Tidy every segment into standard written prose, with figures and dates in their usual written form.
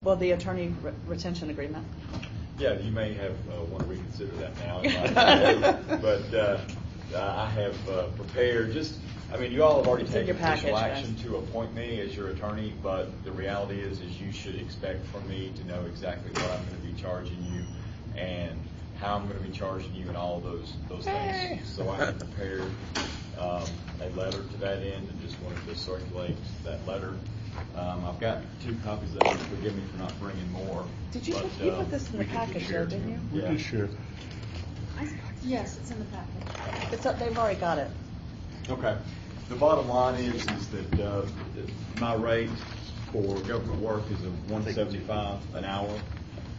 Well, the attorney retention agreement. Yeah, you may have want to reconsider that now. But I have prepared you all have already It's in your taken official package, action guys. to appoint me as your attorney, but the reality is you should expect from me to know exactly what I'm going to be charging you and how I'm going to be charging you and all those things. So I have prepared a letter to that end and just wanted to circulate that letter. I've got 2 copies of it. Forgive me for not bringing more. Did you but, put, you put this in the we can package share though, didn't you? Yeah. We can share. Yes, it's in the package. It's up, they've already got it. Okay. The bottom line is that my rate for government work is $175 an hour.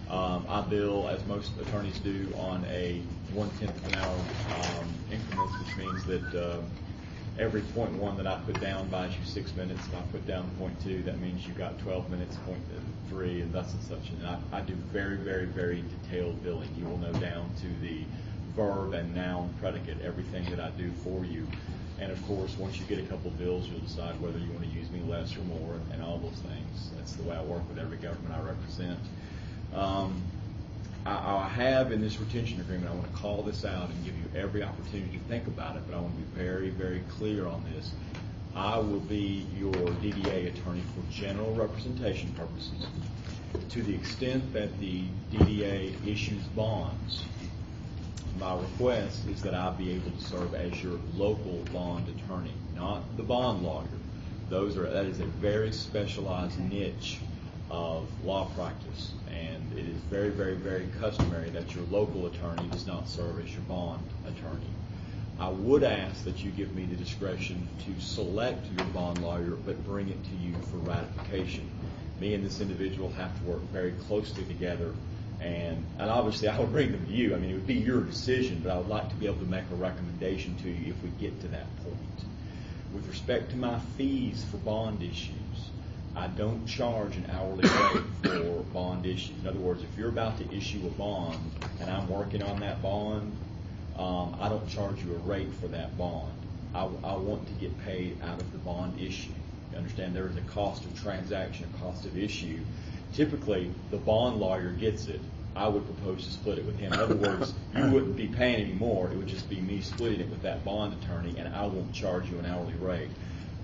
I bill, as most attorneys do, on a 1/10 of an hour increments, which means that every 0.1 that I put down buys you 6 minutes. If I put down 0.2, that means you got 12 minutes, 0.3, and thus and such. And I do very, very, very detailed billing. You will know down to the verb and noun predicate everything that I do for you. And of course, once you get a couple bills, you'll decide whether you want to use me less or more, and all those things. That's the way I work with every government I represent. I have in this retention agreement, I want to call this out and give you every opportunity to think about it, but I want to be very, very clear on this. I will be your DDA attorney for general representation purposes. To the extent that the DDA issues bonds, my request is that I be able to serve as your local bond attorney, not the bond lawyer. That is a very specialized niche of law practice, and it is very, very, very customary that your local attorney does not serve as your bond attorney. I would ask that you give me the discretion to select your bond lawyer, but bring it to you for ratification. Me and this individual have to work very closely together, and obviously I would bring them to you. I mean, it would be your decision, but I would like to be able to make a recommendation to you if we get to that point. With respect to my fees for bond issues, I don't charge an hourly rate for bond issues. In other words, if you're about to issue a bond and I'm working on that bond, I don't charge you a rate for that bond. I want to get paid out of the bond issue. You understand there is a cost of transaction, a cost of issue. Typically, the bond lawyer gets it. I would propose to split it with him. In other words, you wouldn't be paying any more. It would just be me splitting it with that bond attorney, and I won't charge you an hourly rate.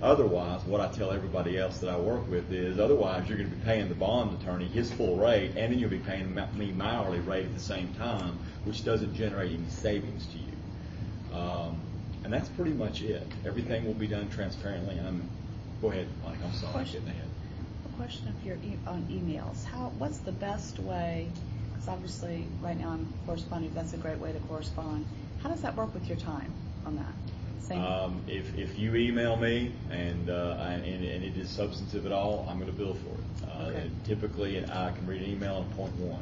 Otherwise, what I tell everybody else that I work with is, otherwise you're going to be paying the bond attorney his full rate, and then you'll be paying me my hourly rate at the same time, which doesn't generate any savings to you. And that's pretty much it. Everything will be done transparently. Go ahead, Mike. I'm sorry. I'm getting ahead. A question of your on emails. What's the best way? Because obviously, right now I'm corresponding. That's a great way to correspond. How does that work with your time on that? If you email me and it is substantive at all, I'm going to bill for it. Okay. Typically, I can read an email in point 1.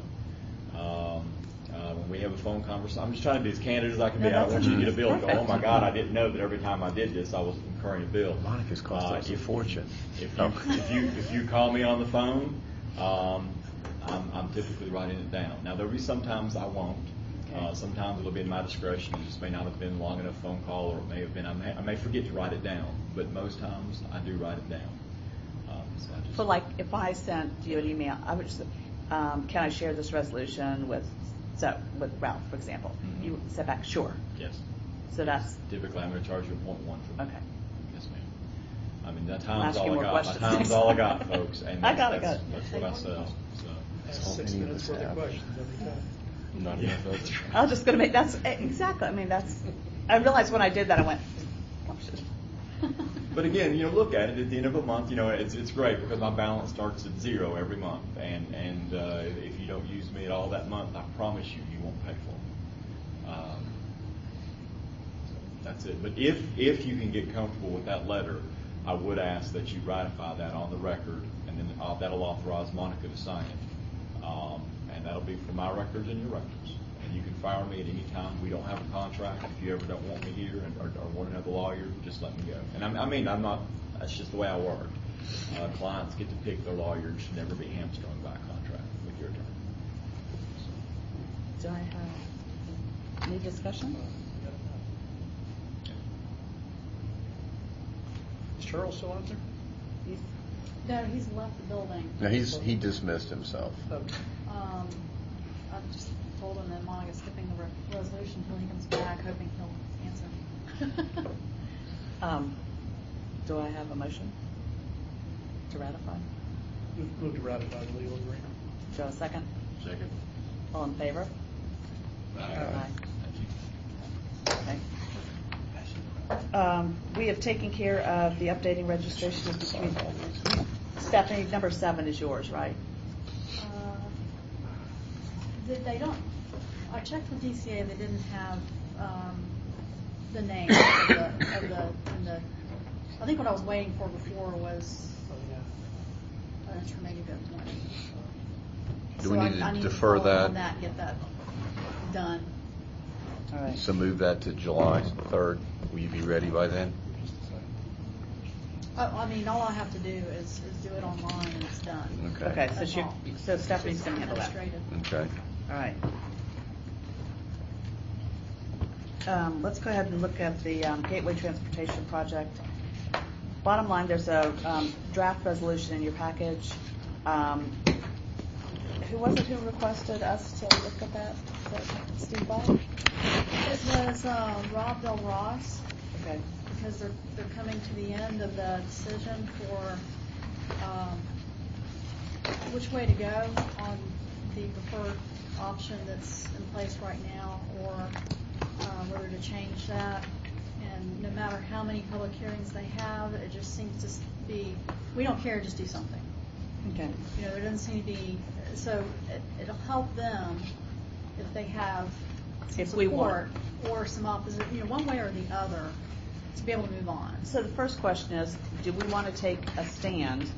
When we have a phone conversation, I'm just trying to be as candid as I can be. I don't want you to get a bill and go, oh my God, I didn't know that every time I did this, I was incurring a bill. Monica's cost us a fortune. If you call me on the phone, I'm typically writing it down. Now, there'll be sometimes I won't. Sometimes it'll be in my discretion. It just may not have been a long enough phone call, or it may have been. I may forget to write it down, but most times I do write it down. So, like, if I sent you an email, I would just, can I share this resolution with Ralph, for example? Mm-hmm. You said back, sure. Yes. So that's Typically, I'm going to charge you a 0.1 for that. okay. Yes, ma'am. I mean, that I'll time's ask you all I more got. questions My time's next all I time. got, folks. And I got it. That's what I sell. That's So. 6 minutes worth of questions every time. Not Yeah. enough others. I was just going to make that's exactly. I mean, that's. I realized when I did that, I went, gosh. But again, look at it at the end of a month. It's great because my balance starts at 0 every month, and if you don't use me at all that month, I promise you won't pay for me. So that's it. But if you can get comfortable with that letter, I would ask that you ratify that on the record, and then that'll authorize Monica to sign it. And that'll be for my records and your records. And you can fire me at any time. We don't have a contract. If you ever don't want me here or want another lawyer, just let me go. And I'm not, that's just the way I work. Clients get to pick their lawyer. Should never be hamstrung by a contract with your attorney. Do I have any discussion? Is Charles still out there? No, he's left the building. No, he dismissed himself. Okay. I just told him that Monica's skipping the resolution until he comes back, hoping he'll answer. Do I have a motion to ratify? Move to ratify the legal agreement. Do I have a second? Second. All in favor? Aye. Okay. We have taken care of the updating registration between, Stephanie, number 7 is yours, right? They don't, I checked with DCA, they didn't have the name of the, I think what I was waiting for before was Oh, yeah. an intermediate one. Do we need to defer follow up that? on that, and get that done. All right. So move that to July 3rd. Will you be ready by then? I mean, all I have to do is do it online and it's done. Okay, so That's all. so Stephanie's going to handle that. Administrative. Okay. All right. Let's go ahead and look at the Gateway Transportation Project. Bottom line, there's a draft resolution in your package. Who was it who requested us to look at that? Was that Steve Ball? It was Rob Del Ross, Okay. because they're coming to the end of the decision for which way to go on the preferred option that's in place right now, or whether to change that. And no matter how many public hearings they have, it just seems to be, we don't care, just do something. Okay. You know, there doesn't seem to be, so it'll help them if they have some If we support want. or some opposition, you know, one way or the other, to be able to move on. So the first question is, do we want to take a stand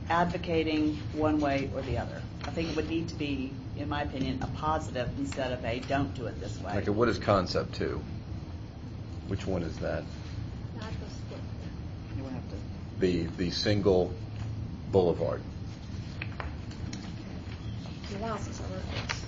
advocating one way or the other? I think it would need to be, in my opinion, a positive instead of a don't do it this way. Okay, what is concept 2? Which one is that? You would have to. The single boulevard. It's a while since I wrote this.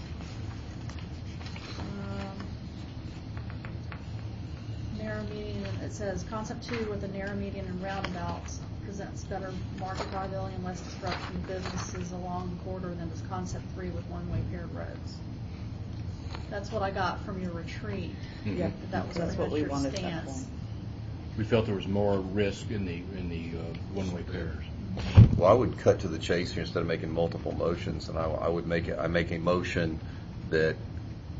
Narrow median, it says concept 2 with the narrow median and roundabouts presents better market viability and less disruption to businesses along the corridor than does concept 3 with one-way paired roads. That's what I got from your retreat. Yeah, That was that's pretty what we much your wanted at that stance. point. We felt there was more risk in the one-way pairs. Well, I would cut to the chase here instead of making multiple motions, and I make a motion that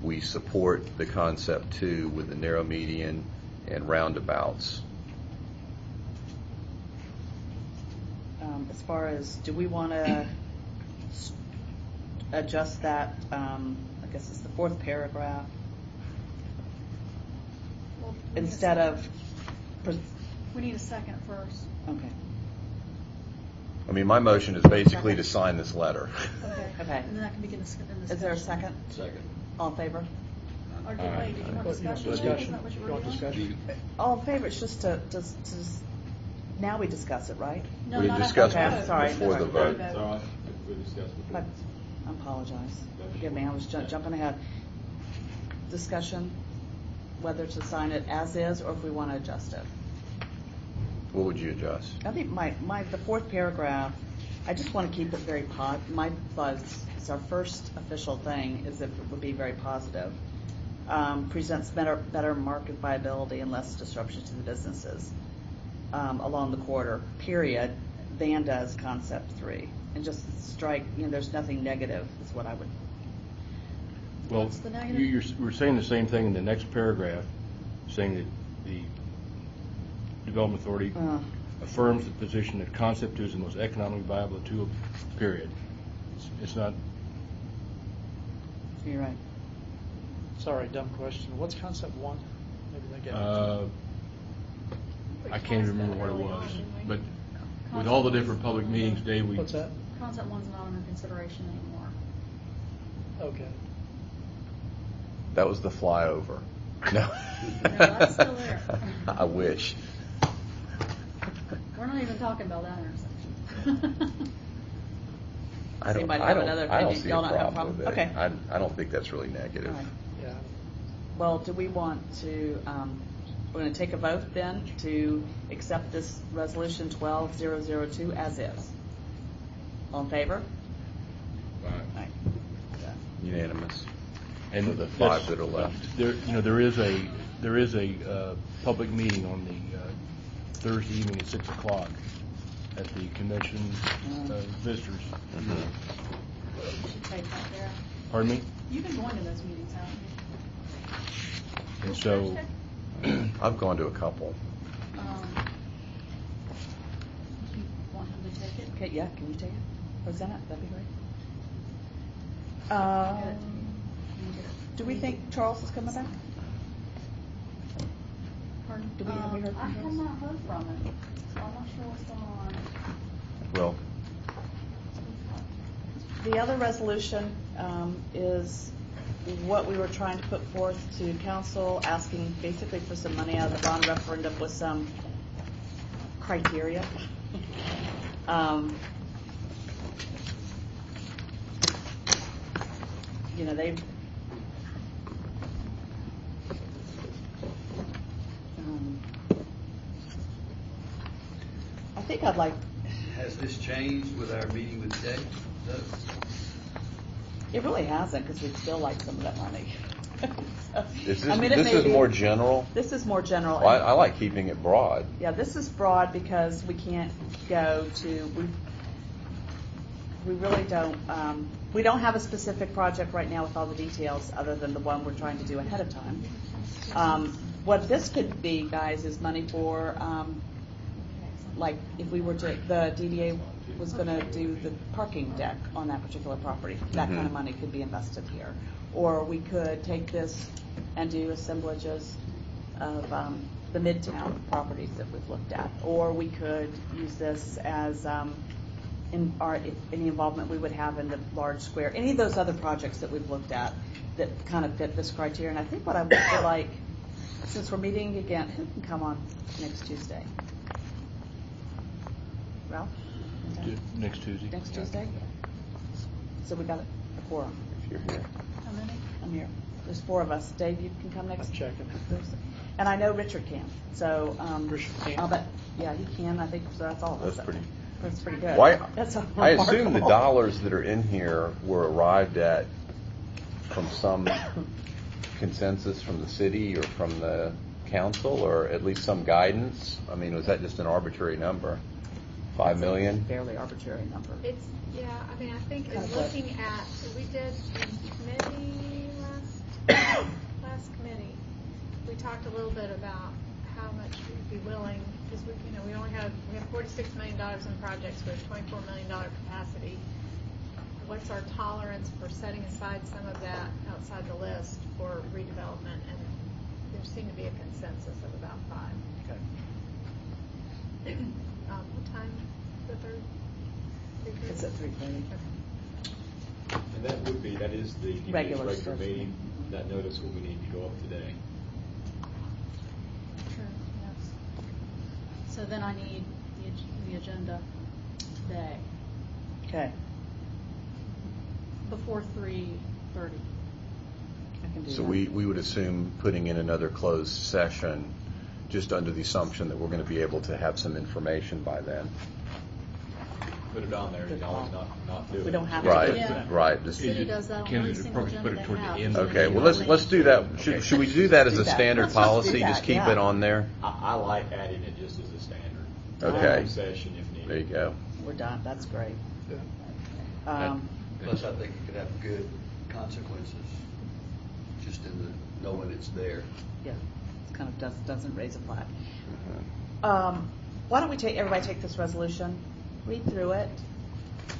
we support the concept 2 with the narrow median and roundabouts. As far as, do we want to adjust that, I guess it's the 4th paragraph, Well, we need a instead second. of, We need a second first. okay. I mean, my motion is basically to sign this letter. Okay. And then that can begin in discussion. Is there a second? Second. All in favor? Or wait, did you want What, you want discussion? discussion? Isn't that what you You were want doing? discussion? All in favor, it's just to now we discuss it, right? No, We not discussed after Okay, I'm sorry. before the vote. It's all right. We discussed I before. apologize. Forgive me, I was jumping ahead. Discussion, whether to sign it as is or if we want to adjust it. What would you adjust? I think the 4th paragraph, I just want to keep it very my thought is it's our first official thing, is if it would be very positive. Presents better market viability and less disruption to the businesses along the corridor, period, than does concept 3. And just strike, there's nothing negative is what I would. Well, What's the negative? we're saying the same thing in the next paragraph, saying that the Development Authority affirms the position that concept 2 is the most economically viable of 2, period. It's not, You're right. Sorry, dumb question. What's concept 1? Maybe they get I can't even remember what it was, but with all the different public meetings, Dave, we. What's that? Concept 1's not under consideration anymore. Okay. That was the flyover. No. No, that's still there. I wish. We're not even talking about that intersection. I don't, Anybody I have don't, another I don't opinion? see a Y'all don't have a problem with problem? it. Okay. I don't think that's really negative. All right. Yeah. Well, do we want to we're going to take a vote then to accept this resolution 12002 as is. All in favor? Aye. Unanimous. And For the that's- 5 that are left. There is a public meeting on the Thursday evening at 6 o'clock at the convention visitors. Mm-hmm. You should take that there. Pardon me? You've been going to those meetings, haven't you? And so, I've gone to a couple. You want him to take it? Okay, yeah, can you take it? Present it, that'd be great. Good. Do we think Charles is coming back? Pardon? Do we- have we heard from I have Charles? not heard from him, so I'm not sure what's going on. Well, The other resolution is what we were trying to put forth to council, asking basically for some money out of the bond referendum with some criteria. You know, they've I think I'd like, Has this changed with our meeting with Dave? it really hasn't, because we'd still like some of that money. So, is I mean, it this may is be- more general? This is more general. Well, I like keeping it broad. Yeah, this is broad because we can't go to, we really don't, we don't have a specific project right now with all the details other than the one we're trying to do ahead of time. What this could be, guys, is money for, like, if we were to, the DDA was going to do the parking deck on that particular property, that kind of money could be invested here. Or we could take this and do assemblages of the Midtown properties that we've looked at. Or we could use this as in any involvement we would have in the large square, any of those other projects that we've looked at that kind of fit this criteria. And I think what I would feel like, since we're meeting again, who can come on next Tuesday? Ralph? next Tuesday. Next Tuesday? So we got a quorum. If you're here. How many? I'm here. There's 4 of us. Dave, you can come next. I'm checking. Thursday. And I know Richard can. So Richard can? I'll bet. Yeah, he can. I think so. That's all of us. That's pretty good. Why? That's I assume the remarkable. dollars that are in here were arrived at from some consensus from the city or from the council, or at least some guidance. I mean, was that just an arbitrary number? 5 million? Fairly arbitrary number. It's, yeah, I mean, I think Kind in of what? looking at, we did in committee last committee, we talked a little bit about how much we'd be willing, because we only have, we have $46 million in projects with $24 million capacity. What's our tolerance for setting aside some of that outside the list for redevelopment? And there seemed to be a consensus of about 5. Okay. What time? The third? It's at 3:30. And that is the DDA's Regular regular stuff. meeting. That notice will be needing to go up today. Sure, yes. So then I need the agenda today, Okay. before 3:30. I can do So that. we would assume putting in another closed session, just under the assumption that we're going to be able to have some information by then. Put it on there, you can always not do it. We don't have to. Right, Yeah. right. The Just- city does that on Can every it single put it agenda they toward the have. end? Okay, well, let's do that. Should we do that as a Do that. standard Let's just do policy? that, Just keep yeah. it on there? I like adding it just as a standard. Okay. Closed session if needed. There you go. We're done. That's great. Plus, I think it could have good consequences, just in the knowing it's there. Yeah, it kind of doesn't raise a flag. Mhm. Why don't we everybody take this resolution, read through it.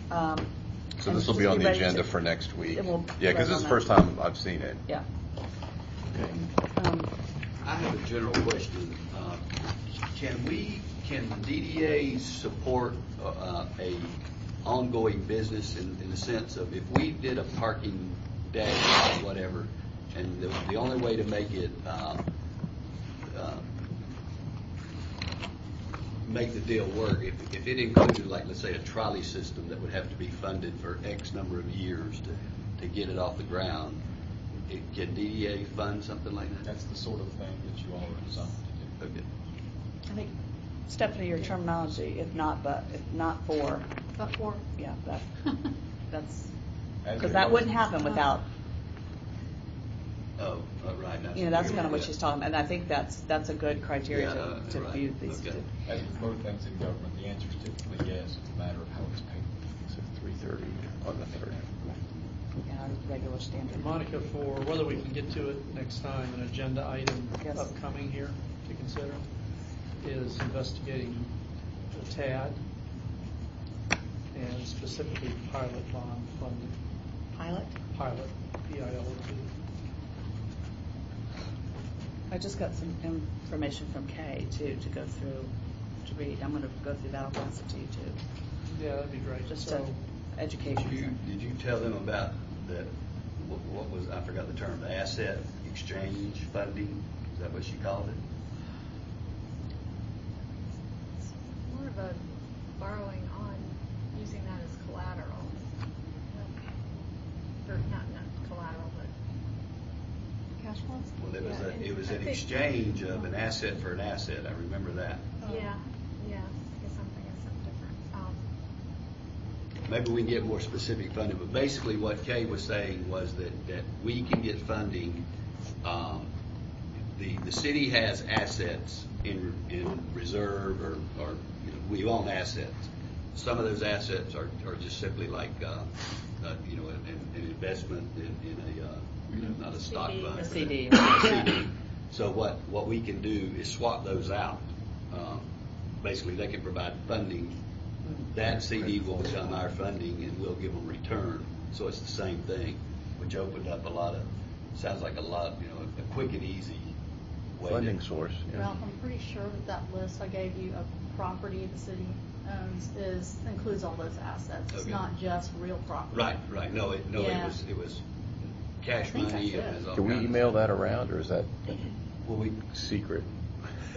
So and this will just be on the ready agenda to- for next week? It will Yeah, because vote this is the on first that. time I've seen it. Yeah. Okay. I have a general question. Can the DDA support a ongoing business in the sense of if we did a parking day or whatever, and the only way to make it make the deal work, if it included, like, let's say, a trolley system that would have to be funded for X number of years to get it off the ground, can DDA fund something like that? That's the sort of thing that you all are designed to do. Okay. I think, Stephanie, your terminology, if not for, But for, yeah, that's, As because it that was. wouldn't happen without, Oh, right. that's kind of what she's talking about, and I think that's a good criteria Yeah, to right. view these Okay. two. As with most things in government, the answer is typically yes. It's a matter of how it's paid. So 3:30 on the 3rd. Yeah, regular standard. Monica, for whether we can get to it next time, an agenda item Yes. upcoming here to consider is investigating the TAD and specifically pilot bond funding. Pilot? Pilot, P-I-L-O-T. I just got some information from Kay, too, to go through, to read. I'm going to go through that. I'll pass it to you, too. Yeah, that'd be great. Just So, education. Did you tell them about the, what was, I forgot the term, the asset exchange funding? Is that what she called it? More of a borrowing on, using that as collateral. Or not collateral, but. cash flows? Well, it was, Yeah, it was I an think- exchange of an asset for an asset. I remember that. Yeah, I guess I'm thinking of something different. Maybe we can get more specific funding, but basically what Kay was saying was that we can get funding. The city has assets in reserve or we own assets. Some of those assets are just simply like, an investment in a, not a stock CD. fund. A CD. A CD. So what we can do is swap those out. Basically, they can provide funding. That CD will become our funding, and we'll give them return. So it's the same thing, which opened up sounds like a quick and easy way. Funding source, yeah. Ralph, I'm pretty sure that list I gave you of property the city owns includes all those assets. It's Okay. not just real property. Right. No, it Yeah. was cash I think money. that's It it. was all Can we kinds of email stuff. that around, or is that Well, we secret?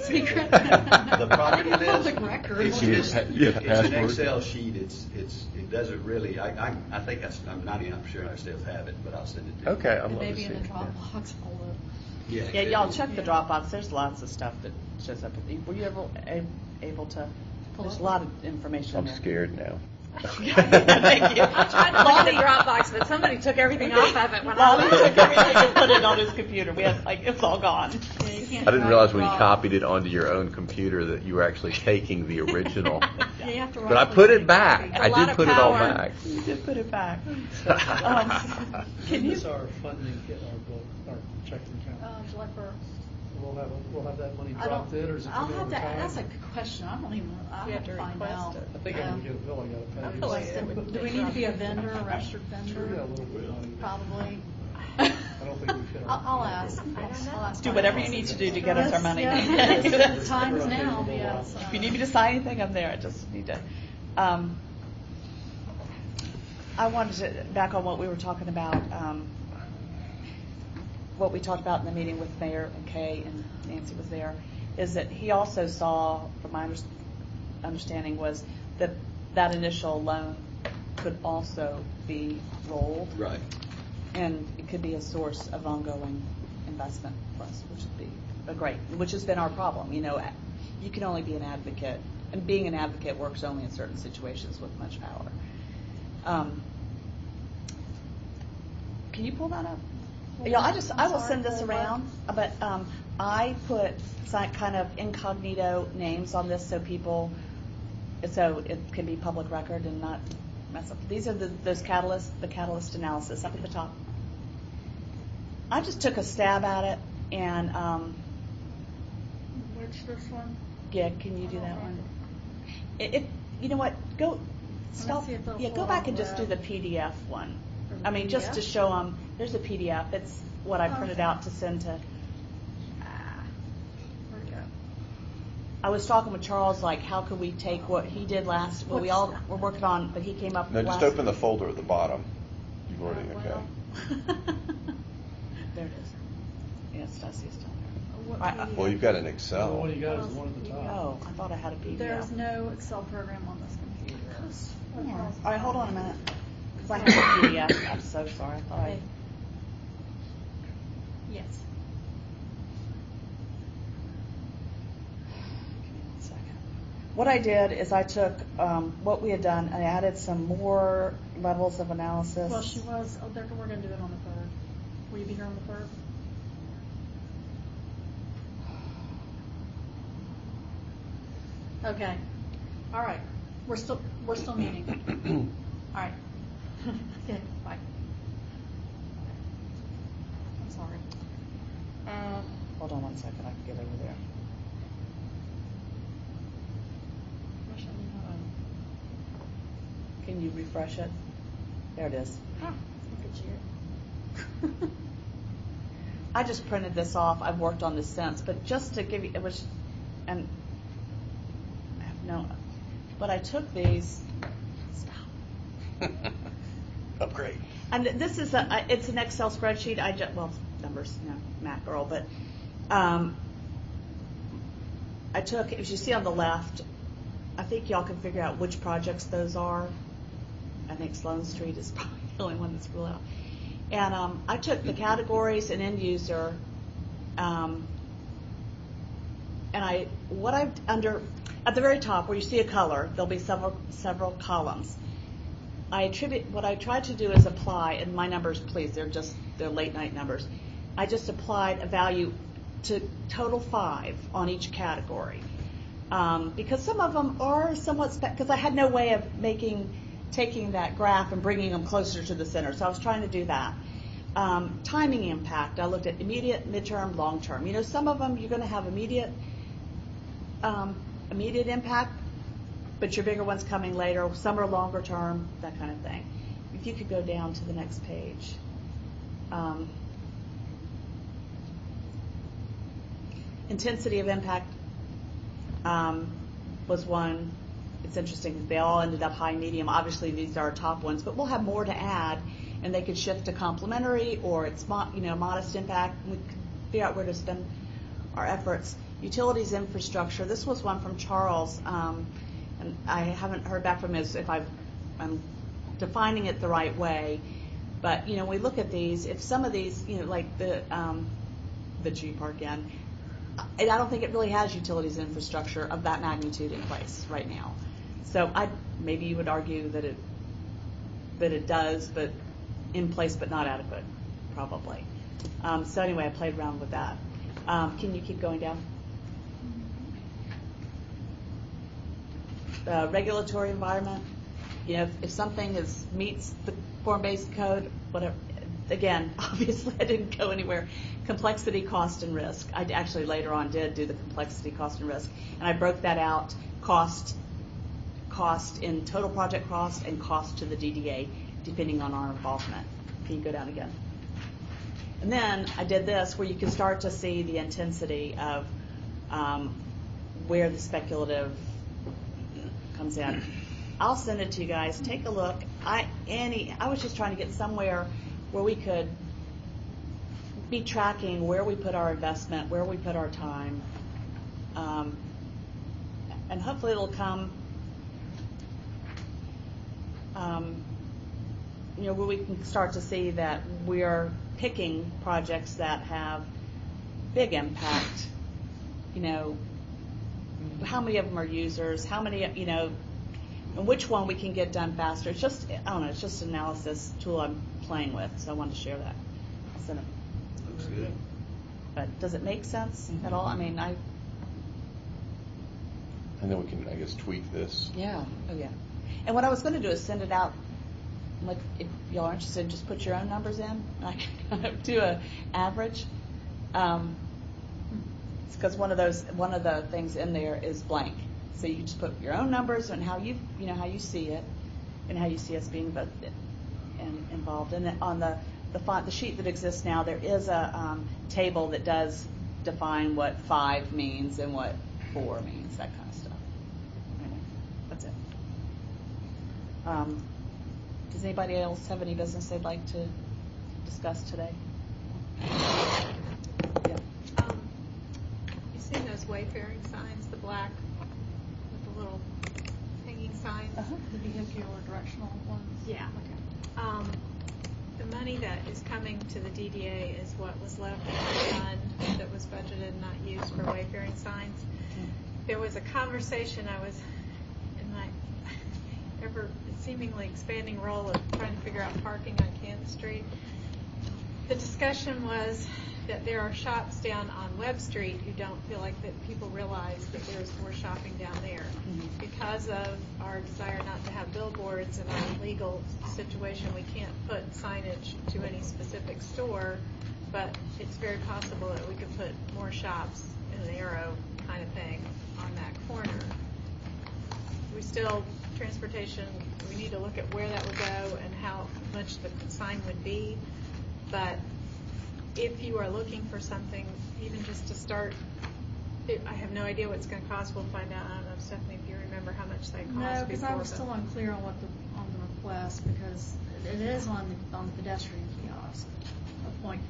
Secret. the property list. Public record. It's Yeah, just, yeah, it's an password. Excel sheet. It doesn't really. I think I'm 99% sure I still have it, but I'll send it to you. Okay, I'd And love to maybe see in the it. Dropbox, I'll look. Yeah, y'all check the Dropbox. There's lots of stuff that shows up. Were you ever able to? There's a lot of information I'm there. scared now. Thank you. I tried to look at the Dropbox, but somebody took everything off of it when Lonnie I took everything and put it on his computer. We had it's all gone. Yeah, you can't I didn't drag realize and when you drop. copied it onto your own computer that you were actually taking the original. Yeah, you have to But I right put click it back. and a I lot did of put it all power. back. You did put it back. When Can you? does our funding hit our checking account? July 1st. We'll have that money I dropped don't- in, or is it I'll coming have over to, time? that's a good question. I don't even, I'll You have to have to find request out. it. I think I'm gonna get a bill, I gotta pay. I feel like it would Do we need to be a vendor, a registered vendor? Yeah, a little bit of money. Probably. I don't think we've hit our. I'll ask. I don't know. I'll ask Do whatever you need to do to get us our money. Yes, the time is now, yes. If you need me to sign anything, I'm there. I just need to. I wanted to back on what we were talking about. What we talked about in the meeting with Mayor and Kay and Nancy was there, is that he also saw, from my understanding, was that that initial loan could also be rolled. Right. And it could be a source of ongoing investment for us, which would be which has been our problem. You can only be an advocate, and being an advocate works only in certain situations with much power. Can you pull that up? Yeah, I will send this around, but I put kind of incognito names on this so it can be public record and not mess up. These are the catalyst analysis up at the top. I just took a stab at it, and Which, this one? yeah, can you do that one? You know what? Go stop. see if it'll Yeah, pull go back on and the just do web. the PDF one. Or the I mean, just to PDF? show them. There's a PDF. It's what I printed Okay. out to send to. Where'd it go? I was talking with Charles, like, how could we take what he did last? Well, we all were working on, but he came up. No, just open the folder at the bottom. You've already, Well, There it is. Yeah, Stacey's down what I- PDF? Well, you've got an The Excel. one you got is the one at the there. top. Oh, I thought I had a PDF. There's no Excel program on this computer. All right, hold on a minute. Because I have a PDF. I'm so sorry. I thought I. Yes. What I did is I took what we had done and added some more levels of analysis. Well, she was, we're gonna do it on the 3rd. Will you be here on the 3rd? Okay, all right, we're still meeting. All right. Okay, bye. I'm sorry. Hold on one second, I can get over there. Wish I knew how to- Can you refresh it? There it is. Look at you. I just printed this off. I've worked on this since, but just to give you, it was, and I have no, but I took these. Stop. Upgrade. And this is it's an Excel spreadsheet. Well, numbers, no, math girl, but I took, if you see on the left, I think y'all can figure out which projects those are. I think Sloan Street is probably the only one that's ruled out. And I took the categories and end user, and at the very top where you see a color, there'll be several columns. What I tried to do is apply, and my numbers, please, they're late night numbers. I just applied a value to total 5 on each category. Because some of them are somewhat, because I had no way of taking that graph and bringing them closer to the center. So I was trying to do that. Timing impact, I looked at immediate, midterm, long-term. You know, some of them you're going to have immediate impact, but your bigger ones coming later. Some are longer term, that kind of thing. If you could go down to the next page. Intensity of impact was one. It's interesting because they all ended up high, medium. Obviously, these are our top ones, but we'll have more to add, and they could shift to complementary or it's modest impact. We could figure out where to spend our efforts. Utilities infrastructure. This was one from Charles, and I haven't heard back from him if I'm defining it the right way. But we look at these. If some of these, like the G Park Inn, I don't think it really has utilities infrastructure of that magnitude in place right now. So maybe you would argue that it does, but in place, but not adequate, probably. So anyway, I played around with that. Can you keep going down? Regulatory environment. If something meets the form-based code, whatever. Again, obviously, I didn't go anywhere. Complexity, cost, and risk. I actually later on did do the complexity, cost, and risk, and I broke that out: cost in total project cost and cost to the DDA, depending on our involvement. Can you go down again? And then I did this, where you can start to see the intensity of where the speculative comes in. I'll send it to you guys. Take a look. I was just trying to get somewhere where we could be tracking where we put our investment, where we put our time, and hopefully it'll come, where we can start to see that we're picking projects that have big impact. How many of them are users? How many, and which one we can get done faster. It's just, I don't know, it's just an analysis tool I'm playing with, so I wanted to share that. I'll send it. Looks good. But does it make sense at all? I mean, And then we can, I guess, tweak this. yeah, oh yeah. And what I was going to do is send it out, like, if y'all are interested, just put your own numbers in. I can do an average. It's because one of the things in there is blank. So you just put your own numbers and how you see it, and how you see us being involved. And then on the sheet that exists now, there is a table that does define what 5 means and what 4 means, that kind of stuff. Anyway, that's it. Does anybody else have any business they'd like to discuss today? Yeah. You seen those wayfaring signs, the black with the little hanging signs? Uh-huh. The vehicular directional ones. Yeah. Okay. The money that is coming to the DDA is what was left in the fund that was budgeted and not used for wayfaring signs. there was a conversation, I was in my ever seemingly expanding role of trying to figure out parking on Kansas Street. The discussion was that there are shops down on Webb Street who don't feel like that people realize that there's more shopping down there. Because of our desire not to have billboards and our legal situation, we can't put signage to any specific store, but it's very possible that we could put more shops in an arrow kind of thing on that corner. We still, transportation, we need to look at where that would go and how much the sign would be, but if you are looking for something, even just to start, I have no idea what it's going to cost. We'll find out. I don't know, Stephanie, if you remember how much they cost. No, because I before, was still unclear on on the request, because it is on the pedestrian kiosk,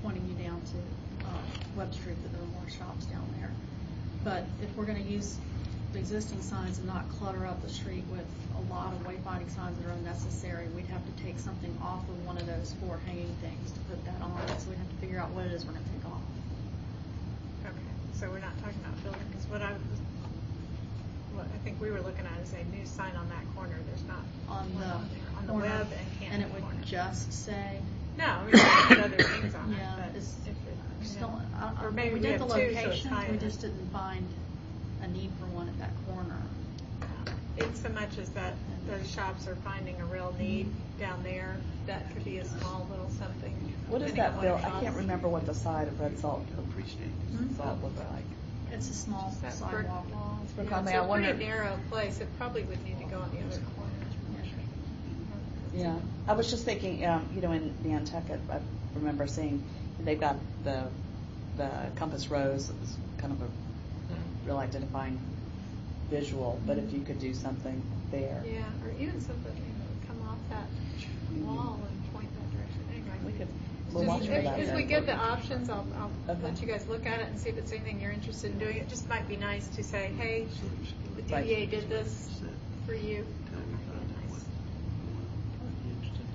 pointing you down to Webb Street, that there are more shops down there. But if we're going to use the existing signs and not clutter up the street with a lot of wayfinding signs that are unnecessary, we'd have to take something off of one of those 4 hanging things to put that on. So we'd have to figure out what it is we're going to take off. Okay, so we're not talking about building, because what I think we were looking at is a new sign on that corner. There's not On one the on there, on the corner, Webb and Canton and it would corner. just say, No, I mean, we could put other things on Yeah, it, but it's- if it, still, or maybe we we did have the two, so it's locations, higher. we just didn't find a need for one at that corner. In so much as that those shops are finding a real need down there, that could be a small little something. What is depending on that what bill? it I can't costs. remember what the side of Red Salt Hmm? Salt looks like. It's a small That brick sidewalk. wall. brick Yeah, wall. it's I a wonder- pretty narrow place. It probably would need to go on the other corner. Yeah, I was just thinking, in Nantucket, I remember seeing they've got the compass rose. It was kind of a real identifying visual. But if you could do something there, Yeah, or even something that would come off that wall and point that direction. Anyway. we could. Just- We'll watch for that. If we get the options, I'll Okay. let you guys look at it and see if it's anything you're interested in doing. It just might be nice to say, hey, the Right. DDA did this for you.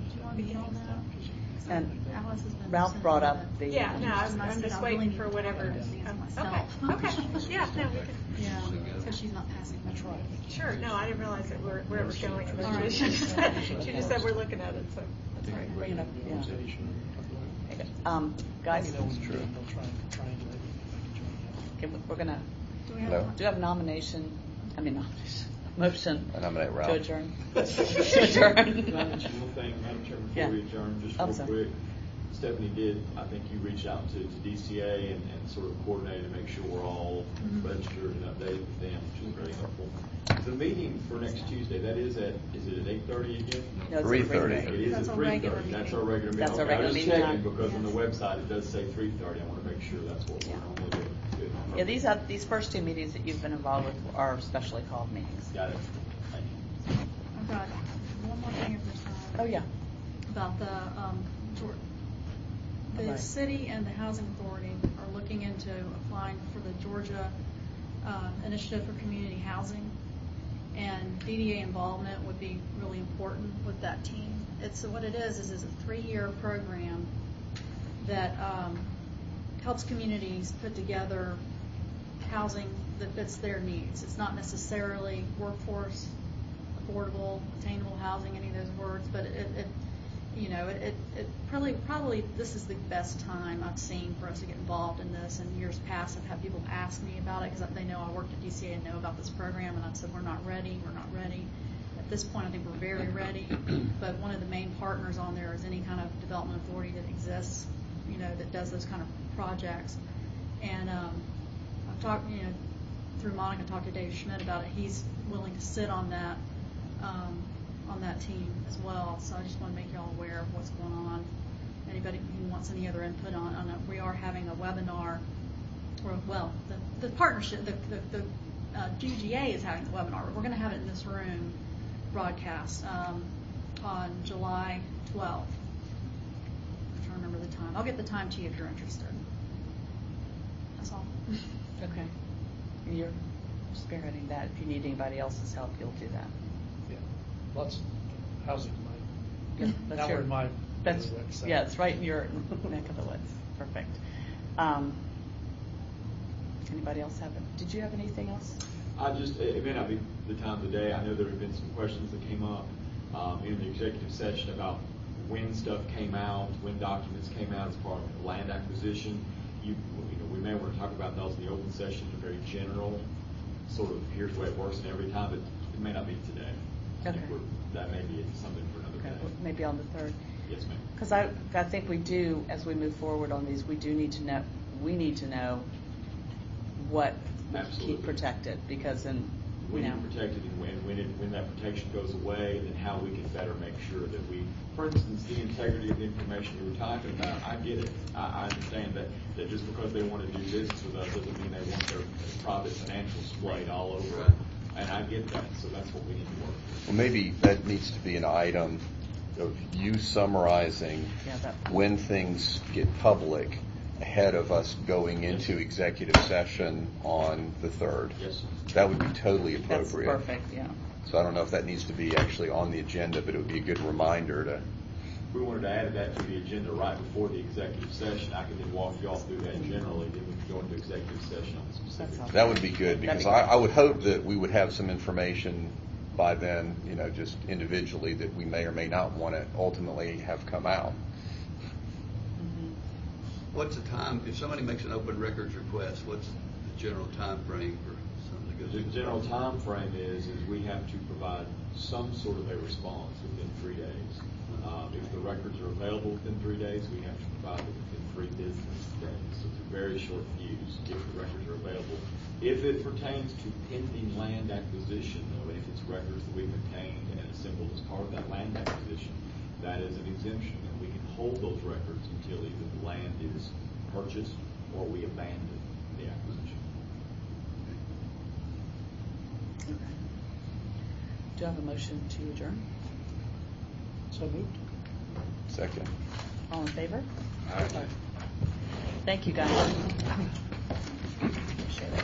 Do you want to be on that? And Alice has been Ralph sending brought me up the- the. Yeah, no, And I I'm said, just I waiting really for need to whatever. talk to these Okay, myself. okay. Yeah, no, we can. Yeah, because she's not passing much right. Sure, no, I didn't realize that where it was going. All right. She just said we're looking at it, so that's all right. Bring it up, yeah. Organization. Guys, They'll try and triangulate. we're gonna Do we have No. one? do you have motion I nominate to Ralph. adjourn. To adjourn. Can I mention one thing, Madam Chairman, Yeah. before we adjourn, just I'm real sorry. quick? Stephanie did, I think you reached out to DCA and sort of coordinated to make sure we're all registered and updated with them, which is very helpful. The meeting for next Tuesday, that is at 8:30 again? No, it's a 3:30. It is That's at a regular 3:30, that's meeting. our regular meeting. That's our Okay, regular I meeting was time. checking because on the Yes. website it does say 3:30, I want to make sure that's what we're normally doing. Good. Yeah, these first 2 meetings that you've been involved with are specially called meetings. Got it. Thank you. I've got one more thing if there's time. Oh, yeah. About the Right. city and the housing authority are looking into applying for the Georgia Initiative for Community Housing, and DDA involvement would be really important with that team. What it is a 3-year program that helps communities put together housing that fits their needs. It's not necessarily workforce, affordable, attainable housing, any of those words, but it probably this is the best time I've seen for us to get involved in this. In years past, I've had people ask me about it because they know I worked at DCA and know about this program, and I've said we're not ready. At this point, I think we're very ready. But one of the main partners on there is any kind of development authority that exists, that does those kind of projects. And I've talked, through Monica, talked to Dave Schmidt about it. He's willing to sit on that team as well. So I just want to make y'all aware of what's going on. Anybody who wants any other input on it, we are having a webinar. The partnership, the GGA is having the webinar. We're going to have it in this room, broadcast on July 12th. I'm trying to remember the time. I'll get the time to you if you're interested. That's all. Okay. You're spearheading that. If you need anybody else's help, you'll do that. Yeah, lots of housing Yeah, money. that's Now your- we're in my. That's, so. yeah, it's right in your neck of the woods. Perfect. Anybody else did you have anything else? It may not be the time today. I know there have been some questions that came up in the executive session about when stuff came out, when documents came out as part of land acquisition. We may want to talk about those in the open session, a very general, sort of, here's the way it works in every time, but it may not be today. I think Okay. that may be something for another Okay, day. maybe on the 3rd. Yes, ma'am. Because I think we do, as we move forward on these, we need to know what we keep Absolutely. protected, because We need to protect it, and when that protection goes away, then how we can better make sure that for instance, the integrity of the information you were talking about, I get it. I understand that just because they want to do business with us doesn't mean they want their private financials splayed all over. Right. And I get that, so that's what we need to work with. Well, maybe that needs to be an item of you summarizing when things get public ahead of us going into executive session on the 3rd. Yes, sir. That would be totally That's appropriate. perfect, yeah. So I don't know if that needs to be actually on the agenda, but it would be a good reminder to. We wanted to add that to the agenda right before the executive session. I can then walk you all through that generally, then we can go into executive session on the specifics. That would be good, because I would hope that we would have some information by then, just individually, that we may or may not want to ultimately have come out. What's the time, if somebody makes an open records request, what's the general time frame for something to go The through? general time frame is we have to provide some sort of a response within 3 days. If the records are available within 3 days, we have to provide them within 3 business days. So it's a very short fuse if the records are available. If it pertains to pending land acquisition, though, and if it's records that we've obtained and assembled as part of that land acquisition, that is an exemption, and we can hold those records until either the land is purchased or we abandon the acquisition. Do you have a motion to adjourn? So moved. Second. All in favor? Aye. Thank you, guys. Appreciate it.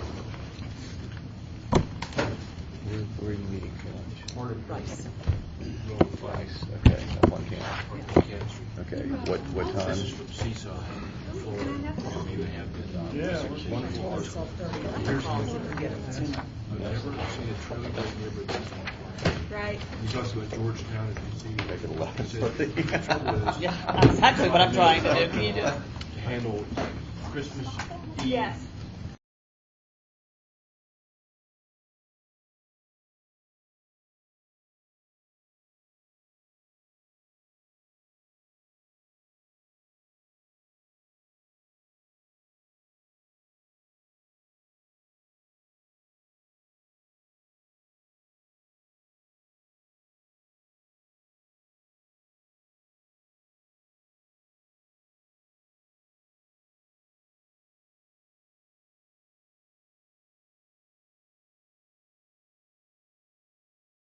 Where are you meeting? Rice. Rice. Okay, that one can. Okay, what time? Seesaw. Yeah. Wonderful article. 12:30. I'll call you and get it sooner. I've never seen a truly great neighborhood this one. Right. He's also at Georgetown, if you see. Make it 11:30. The trouble is, Yeah, that's exactly what I'm trying to do. Can you do it? to handle Christmas Eve Yes.